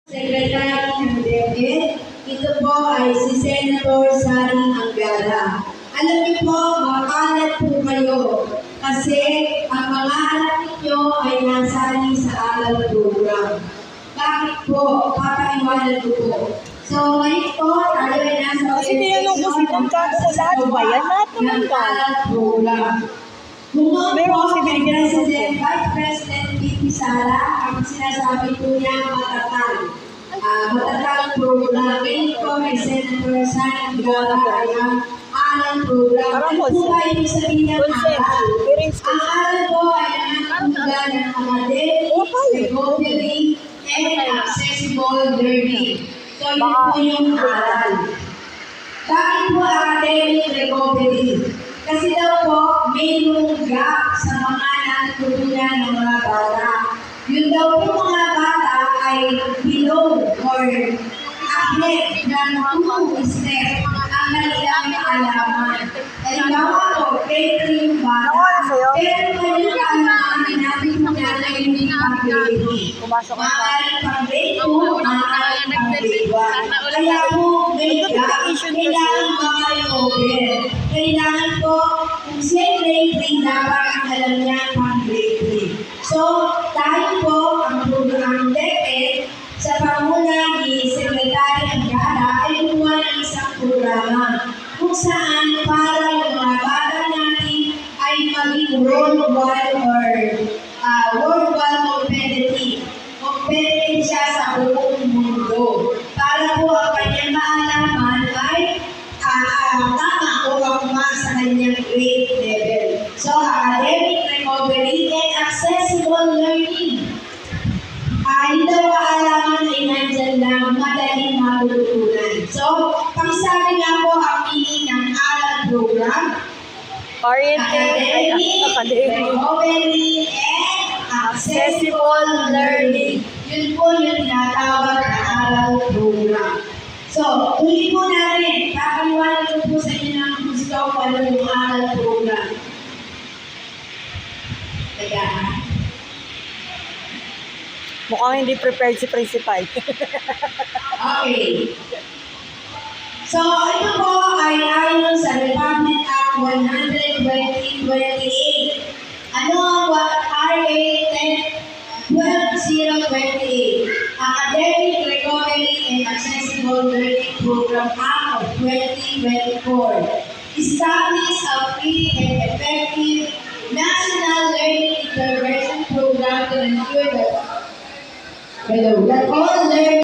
Secretary ng DepEd, ito po ay si Senator Sari Angara. Alam niyo po, makalat po kayo kasi ang mga anak ninyo ay nasali sa ALAL program. Bakit po? Papaiwanan ko po. So, ngayon po, tayo ay nasa Kasi tinanong ko si Pagkano ko lahat ba yan? Lahat naman ng daw. ALAL program. Bukod Meron po kasi kay binigyan ng President, Vice President P.P. Sara, ang sinasabi po niya matatag. Matatag program. Ngayon po kay Senator Sara Angara ay ang ALAL program. Parang Ano po ba ibig sabihin ng ALAL? Ang ALAL po ay nananagugan ng academic, recovery, and accessible learning. So, yun po yung ALAL. Bakit po academic recovery? Kasi daw po, mayroong gap sa mga natutunan ng mga bata. Yun daw po mga bata ay below or ahead ng 2 step ang kanilang kaalaman. Halimbawa po, grade 3 yung bata, pero kanilang kaalaman natin po na hindi pag-grade. Maaaring pag-grade 2, maaaring pag-grade 1. Kaya po, may gap, kailangan maka-recover. Kailangan po, kung siya grade 3, dapat ang alam niya pang grade 3. So, tayo po, ang program DepEd, sa panguna ni Secretary Angara, ay gumawa ng isang programa kung saan para yung mga bata natin ay maging worldwide or worldwide competitive. Competitive siya sa buong mundo. Para po ang kanyang maalaman ay tama o akma sa kanyang grade level. So, academic recovery and accessible learning. Hindi daw kaalaman ay nandyan lang, madaling matutunan. So, pagsabi nga po ang meaning ng ALAL program, academic, recovery, and accessible learning. Yun po yung tinatawag na ALAL program. So, ulit po natin, papaliwanag ko po sa inyo ng gusto kung ano yung ALAL program. Kaya, Mukhang hindi prepared si Principal. okay. So, ito po ay ayon sa Republic Act 100-2028. Ano ang RA 12028? Academic Recovery and Accessible Learning Program Act of 2024. Establish a free and effective national learning intervention program to ensure that by the